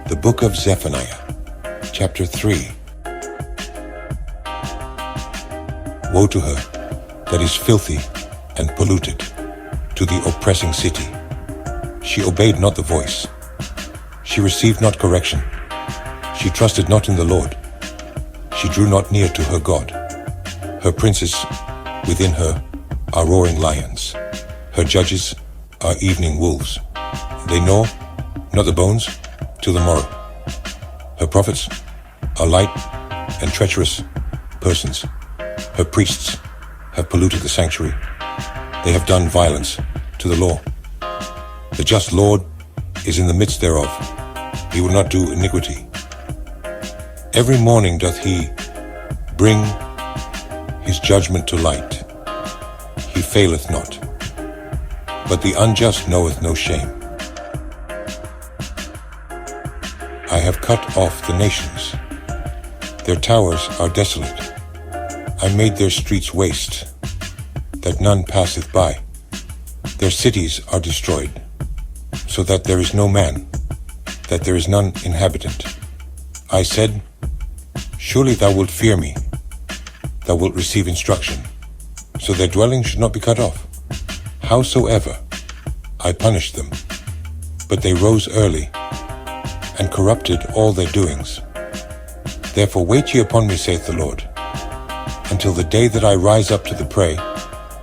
The book of Zephaniah, Chapter 3. Woe to her that is filthy and polluted, to the oppressing city. She obeyed not the voice. She received not correction. She trusted not in the Lord. She drew not near to her God. Her princes within her are roaring lions. Her judges are evening wolves. They gnaw not the bones till the morrow. Her prophets are light and treacherous persons. Her priests have polluted the sanctuary. They have done violence to the law. The just Lord is in the midst thereof. He will not do iniquity. Every morning doth he bring his judgment to light. He faileth not. But the unjust knoweth no shame. I have cut off the nations. Their towers are desolate. I made their streets waste, that none passeth by. Their cities are destroyed, so that there is no man, that there is none inhabitant. I said, surely thou wilt fear me, thou wilt receive instruction, so their dwelling should not be cut off. Howsoever, I punished them, but they rose early, and corrupted all their doings. Therefore wait ye upon me, saith the Lord, until the day that I rise up to the prey,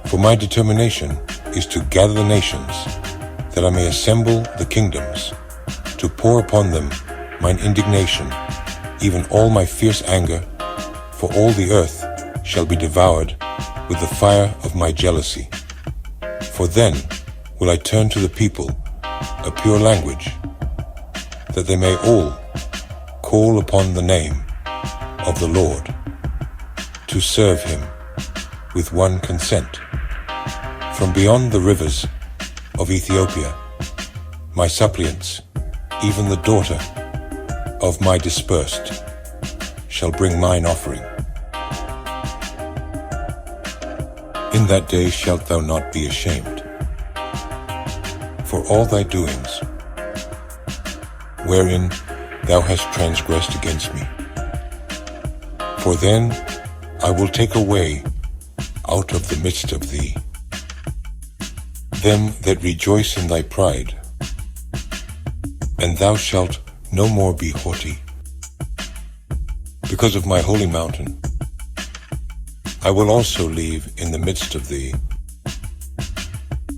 for my determination is to gather the nations, that I may assemble the kingdoms, to pour upon them mine indignation, even all my fierce anger, for all the earth shall be devoured with the fire of my jealousy. For then will I turn to the people a pure language, that they may all call upon the name of the Lord, to serve him with one consent. From beyond the rivers of Ethiopia, my suppliants, even the daughter of my dispersed, shall bring mine offering. In that day shalt thou not be ashamed for all thy doings, wherein thou hast transgressed against me. For then I will take away out of the midst of thee them that rejoice in thy pride, and thou shalt no more be haughty. Because of my holy mountain, I will also leave in the midst of thee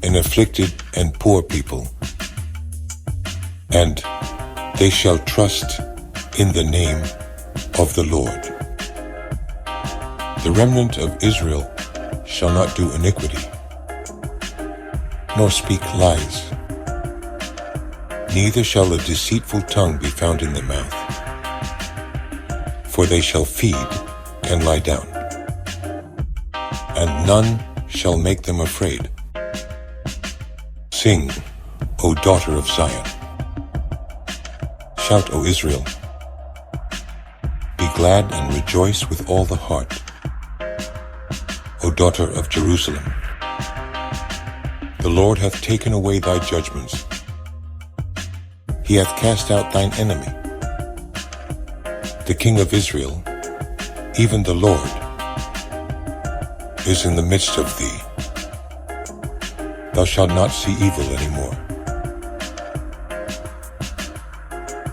an afflicted and poor people, and they shall trust in the name of the Lord. The remnant of Israel shall not do iniquity, nor speak lies, neither shall a deceitful tongue be found in their mouth. For they shall feed and lie down, and none shall make them afraid. Sing, O daughter of Zion. Shout, O Israel. Be glad and rejoice with all the heart, O daughter of Jerusalem. The Lord hath taken away thy judgments. He hath cast out thine enemy. The King of Israel, even the Lord, is in the midst of thee. Thou shalt not see evil any more.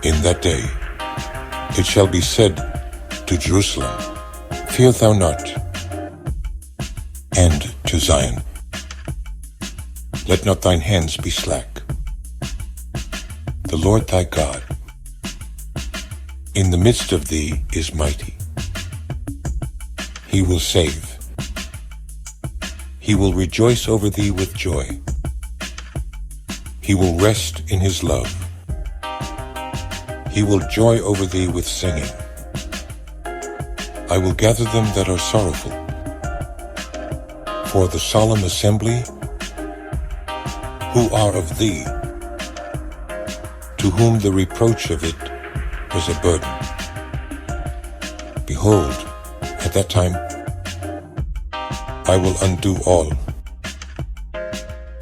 In that day it shall be said to Jerusalem, fear thou not, and to Zion, let not thine hands be slack. The Lord thy God in the midst of thee is mighty. He will save. He will rejoice over thee with joy. He will rest in his love. He will joy over thee with singing. I will gather them that are sorrowful for the solemn assembly, who are of thee, to whom the reproach of it was a burden. Behold, at that time I will undo all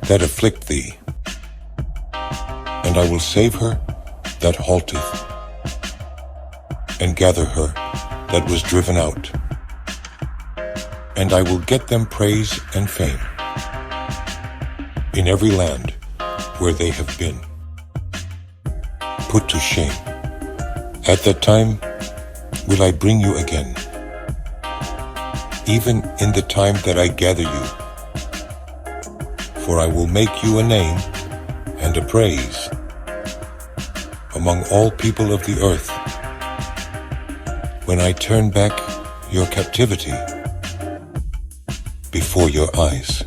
that afflict thee, and I will save her that halteth and gather her that was driven out. And I will get them praise and fame in every land where they have been put to shame. At that time will I bring you again, even in the time that I gather you. For I will make you a name and a praise among all people of the earth, when I turn back your captivity before your eyes,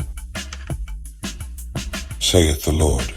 saith the Lord.